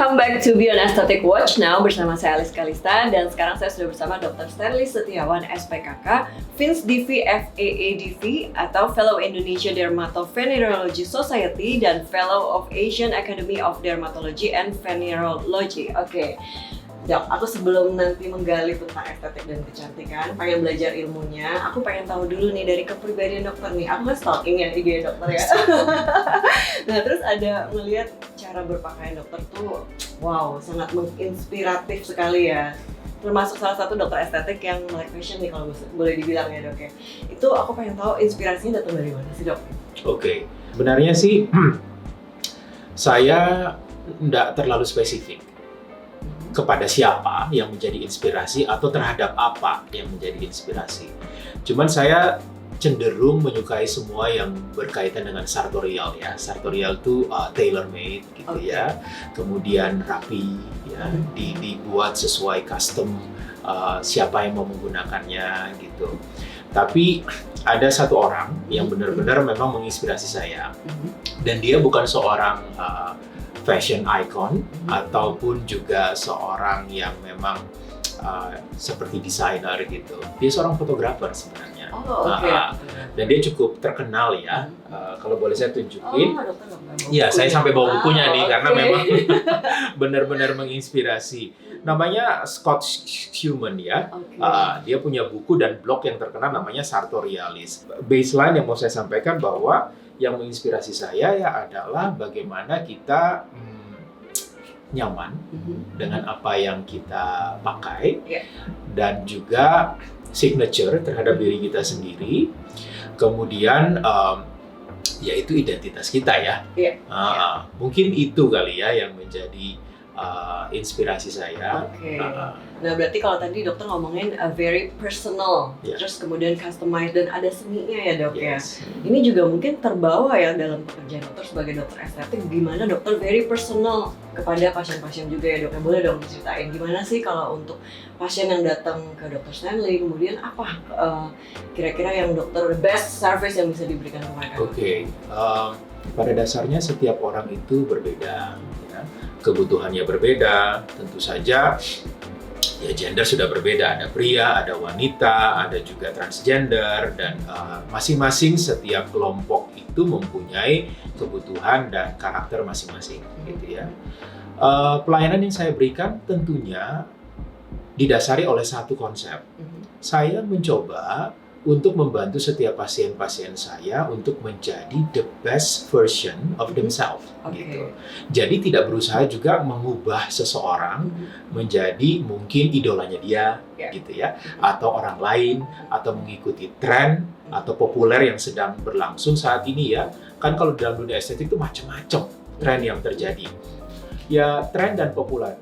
Welcome back to Beyond Aesthetic Watch now bersama saya Alice Kalista dan sekarang saya sudah bersama Dr. Stanley Setiawan SPKK, Fins DV FAADV atau Fellow Indonesia Dermatovenerology Society dan Fellow of Asian Academy of Dermatology and Venerology. Oke. Dok, aku sebelum nanti menggali tentang estetik dan kecantikan, pengen belajar ilmunya, aku pengen tahu dulu nih dari kepribadian dokter nih. Aku kan stalking ya IG dokter ya. Nah, terus ada melihat cara berpakaian dokter tuh, wow, sangat menginspiratif sekali ya. Termasuk salah satu dokter estetik yang melek fashion nih kalau boleh dibilang ya dok ya. Itu aku pengen tahu inspirasinya datang dari mana sih dok? Oke, sebenarnya sih saya nggak terlalu spesifik kepada siapa yang menjadi inspirasi atau terhadap apa yang menjadi inspirasi. Cuman saya cenderung menyukai semua yang berkaitan dengan sartorial ya. Sartorial itu tailor made gitu ya. Kemudian rapi ya, dibuat sesuai custom siapa yang mau menggunakannya gitu. Tapi ada satu orang yang benar-benar memang menginspirasi saya. Dan dia bukan seorang fashion icon ataupun juga seorang yang memang seperti desainer gitu. Dia seorang fotografer sebenarnya. Oh, oke. Dan dia cukup terkenal ya. Kalau boleh saya tunjukin. Ya, saya sampai bawa bukunya nih karena memang benar-benar menginspirasi. Namanya Scott Schumann ya. Dia punya buku dan blog yang terkenal namanya Sartorialis. Baseline yang mau saya sampaikan bahwa yang menginspirasi saya ya adalah bagaimana kita nyaman dengan apa yang kita pakai dan juga signature terhadap diri kita sendiri. Kemudian yaitu identitas kita ya. Mungkin itu kali ya yang menjadi inspirasi saya. Nah, berarti kalau tadi dokter ngomongin very personal, terus kemudian customized dan ada seninya ya dok ya. Ini juga mungkin terbawa ya dalam pekerjaan dokter sebagai dokter estetik. Gimana dokter very personal kepada pasien-pasien juga ya dok. Boleh dong diceritain gimana sih kalau untuk pasien yang datang ke dokter Stanley, kemudian apa kira-kira yang dokter best service yang bisa diberikan ke mereka? Pada dasarnya setiap orang itu berbeda. Kebutuhannya berbeda, tentu saja ya gender sudah berbeda, ada pria, ada wanita, ada juga transgender dan masing-masing setiap kelompok itu mempunyai kebutuhan dan karakter masing-masing gitu ya. Pelayanan yang saya berikan tentunya didasari oleh satu konsep. Saya mencoba untuk membantu setiap pasien-pasien saya untuk menjadi the best version of themselves gitu. Jadi tidak berusaha juga mengubah seseorang menjadi mungkin idolanya dia gitu ya, atau orang lain atau mengikuti tren atau populer yang sedang berlangsung saat ini ya. Kan kalau dalam dunia estetik itu macam-macam tren yang terjadi. Ya, tren dan populer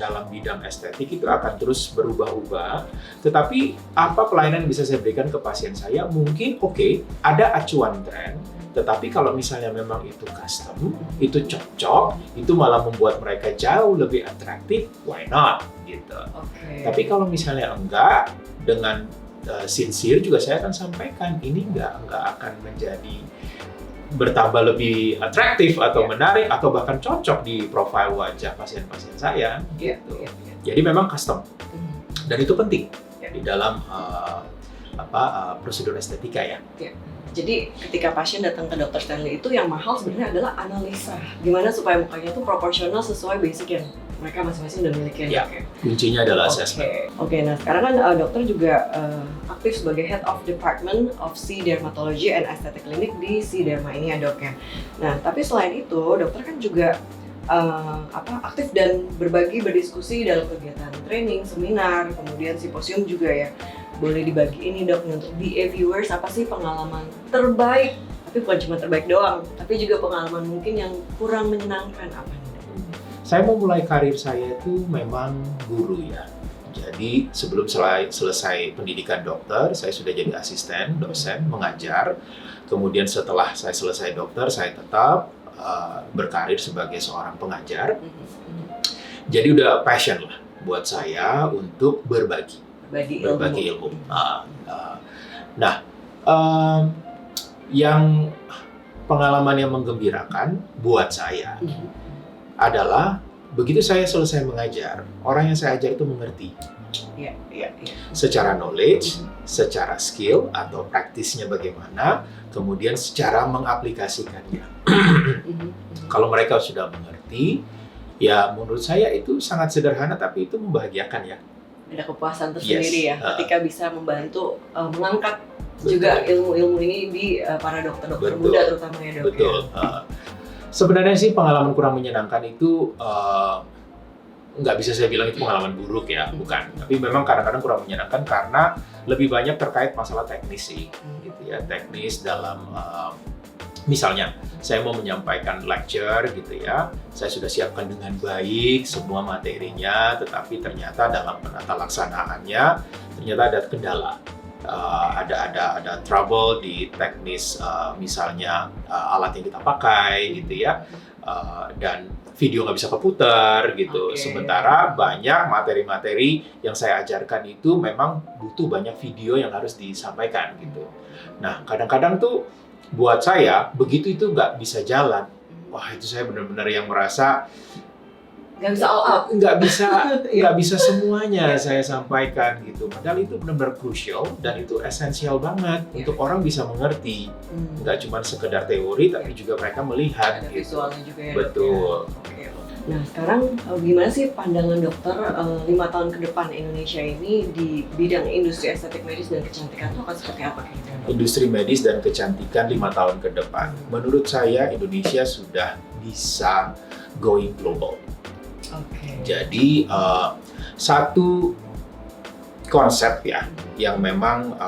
dalam bidang estetik itu akan terus berubah-ubah. Tetapi apa pelayanan yang bisa saya berikan ke pasien saya? Mungkin ada acuan tren. Tetapi kalau misalnya memang itu custom, itu cocok, itu malah membuat mereka jauh lebih atraktif, why not? Gitu. Tapi kalau misalnya enggak, dengan sincere juga saya akan sampaikan, ini enggak akan menjadi bertambah lebih atraktif atau menarik atau bahkan cocok di profil wajah pasien-pasien saya gitu. Jadi memang custom dan itu penting di dalam prosedur estetika ya. Jadi ketika pasien datang ke dokter Stanley itu yang mahal sebenarnya adalah analisa gimana supaya mukanya itu proporsional sesuai basic yang mereka masing-masing udah miliki. Kuncinya adalah assessment. Nah sekarang kan dokter juga aktif sebagai Head of Department of C Dermatology and Aesthetic Clinic di C Derma ini ya dok ya. Nah tapi selain itu dokter kan juga aktif dan berdiskusi dalam kegiatan training, seminar, kemudian simposium juga ya. Boleh dibagi ini dok untuk BA viewers, apa sih pengalaman terbaik, tapi bukan cuma terbaik doang, tapi juga pengalaman mungkin yang kurang menyenangkan apa nih? Saya memulai karir saya itu memang guru ya. Jadi sebelum selesai pendidikan dokter, saya sudah jadi asisten, dosen, mengajar. Kemudian setelah saya selesai dokter, saya tetap berkarir sebagai seorang pengajar. Jadi udah passion lah buat saya untuk berbagi ilmu. Yang pengalaman yang menggembirakan buat saya adalah begitu saya selesai mengajar, orang yang saya ajar itu mengerti. Iya. Secara knowledge, secara skill atau praktisnya bagaimana, kemudian secara mengaplikasikannya. Kalau mereka sudah mengerti, ya menurut saya itu sangat sederhana tapi itu membahagiakan ya. Ada kepuasan tersendiri Yes. ya, ketika bisa membantu mengangkat Betul. juga ilmu-ilmu ini di para dokter-dokter Betul. muda terutama ya, Dok. Betul. Ya? Sebenarnya sih pengalaman kurang menyenangkan itu nggak bisa saya bilang itu pengalaman buruk ya, bukan. Tapi memang kadang-kadang kurang menyenangkan karena lebih banyak terkait masalah teknis sih, gitu ya. Teknis dalam misalnya saya mau menyampaikan lecture gitu ya, saya sudah siapkan dengan baik semua materinya, tetapi ternyata dalam penata laksanaannya ternyata ada kendala. Ada trouble di teknis misalnya alat yang kita pakai gitu ya, dan video nggak bisa keputar gitu. Oke. Sementara banyak materi-materi yang saya ajarkan itu memang butuh banyak video yang harus disampaikan gitu. Nah kadang-kadang tuh buat saya begitu itu nggak bisa jalan, wah itu saya benar-benar yang merasa Nggak bisa all out. nggak bisa semuanya saya sampaikan gitu. Padahal itu benar-benar crucial dan itu esensial banget untuk orang bisa mengerti. Nggak cuma sekedar teori, tapi juga mereka melihat Ada gitu. visualnya juga ya, Dok, Betul. ya? Oke. Nah sekarang gimana sih pandangan dokter 5 tahun ke depan Indonesia ini di bidang industri estetik medis dan kecantikan itu akan seperti apa kira-kira, Dok? Industri medis dan kecantikan 5 tahun ke depan. Menurut saya Indonesia sudah bisa going global. Oke. Jadi satu konsep ya yang memang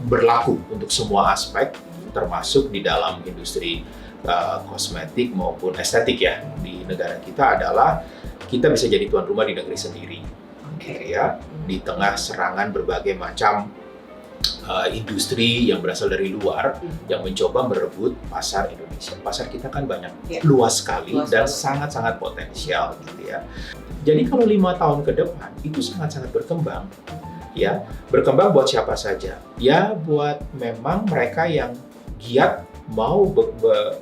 berlaku untuk semua aspek, termasuk di dalam industri kosmetik maupun estetik ya di negara kita adalah kita bisa jadi tuan rumah di negeri sendiri, gitu ya, di tengah serangan berbagai macam industri yang berasal dari luar yang mencoba merebut pasar Indonesia. Pasar kita kan banyak, luas sekali dan sangat-sangat potensial gitu ya. Jadi kalau 5 tahun ke depan itu sangat-sangat berkembang. Ya, berkembang buat siapa saja. Ya, buat memang mereka yang giat mau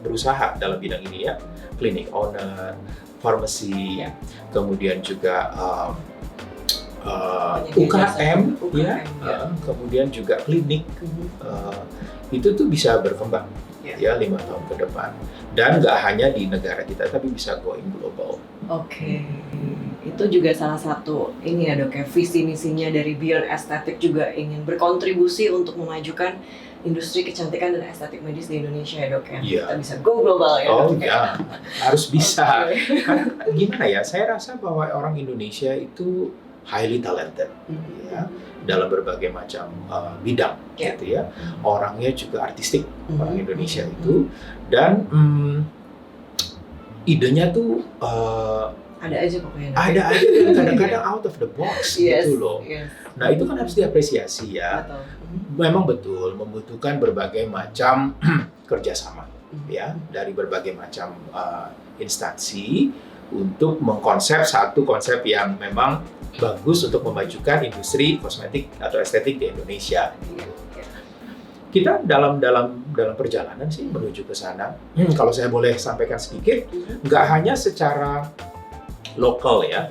berusaha dalam bidang ini ya. Clinic owner, pharmacy, kemudian juga UKM, ya, kemudian juga klinik, itu tuh bisa berkembang ya 5 tahun ke depan dan nggak hanya di negara kita tapi bisa going global. Oke, itu juga salah satu ini ya, Dok, ya, visi misinya dari Beyond Aesthetic juga ingin berkontribusi untuk memajukan industri kecantikan dan estetik medis di Indonesia ya, Dok, ya. Kita bisa go global ya, Dok. Ya, harus bisa. Karena gimana ya, saya rasa bahwa orang Indonesia itu highly talented ya dalam berbagai macam bidang gitu ya. Orangnya juga artistik, orang Indonesia itu, dan idenya tuh ada aja pokoknya. Ada aja dan kadang-kadang out of the box gitu loh. Nah itu kan harus diapresiasi ya. Memang betul membutuhkan berbagai macam kerjasama ya dari berbagai macam instansi untuk mengkonsep satu konsep yang memang bagus untuk memajukan industri kosmetik atau estetik di Indonesia. Kita dalam perjalanan sih menuju ke sana. Kalau saya boleh sampaikan sedikit, nggak hanya secara lokal ya,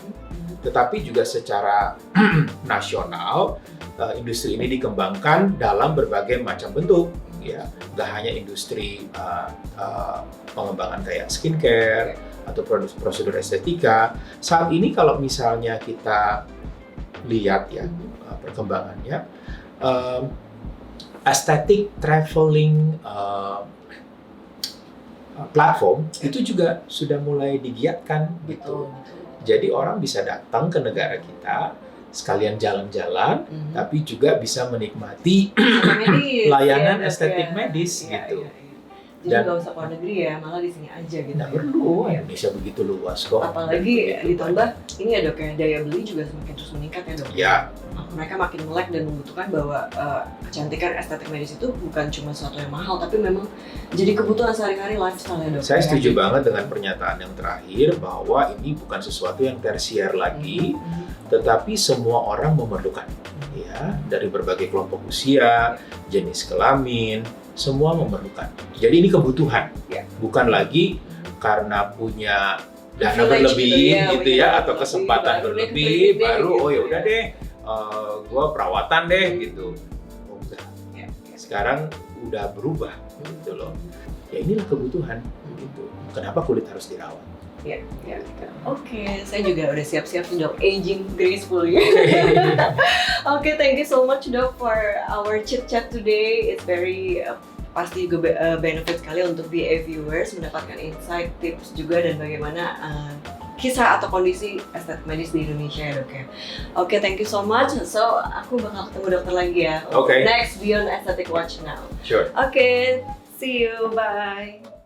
tetapi juga secara nasional. Industri ini dikembangkan dalam berbagai macam bentuk. Ya, nggak hanya industri pengembangan kayak skincare atau prosedur estetika. Saat ini kalau misalnya kita lihat ya perkembangannya, aesthetic traveling platform itu juga sudah mulai digiatkan gitu. Jadi orang bisa datang ke negara kita sekalian jalan-jalan, tapi juga bisa menikmati layanan estetik medis gitu. Jadi nggak usah keluar negeri ya, malah di sini aja gitu. Nggak perlu, Indonesia begitu luas kok. Apalagi ditambah ini ya, Dok, ya, daya beli juga semakin terus meningkat ya, Dok. Ya. Mereka makin melek dan membutuhkan bahwa kecantikan estetik medis itu bukan cuma sesuatu yang mahal, tapi memang jadi kebutuhan sehari-hari lifestyle ya, Dok. Saya setuju banget dengan pernyataan yang terakhir bahwa ini bukan sesuatu yang tersier lagi, tetapi semua orang memerlukan. Ya, dari berbagai kelompok usia, jenis kelamin, semua memerlukan. Jadi ini kebutuhan, bukan lagi karena punya dana Privilege berlebih gitu ya, punya atau lebih, kesempatan baru deh berlebih, kepilih baru gitu oh ya ya. udah deh, gue perawatan deh gitu. Oh enggak, Ya, ya. sekarang udah berubah gitu loh. Ya inilah kebutuhan gitu. Kenapa kulit harus dirawat? Ya, ya. Oke, saya juga udah siap-siap sih dok, aging gracefully. Oke, thank you so much dok for our chit-chat today. It's very pasti juga benefit sekali untuk VA viewers mendapatkan insight, tips juga dan bagaimana kisah atau kondisi estetik medis di Indonesia ya dok ya. Oke, thank you so much. So, aku bakal ketemu dokter lagi ya. Oke. Next Beyond Aesthetic Watch Now. Sure. Oke, see you. Bye.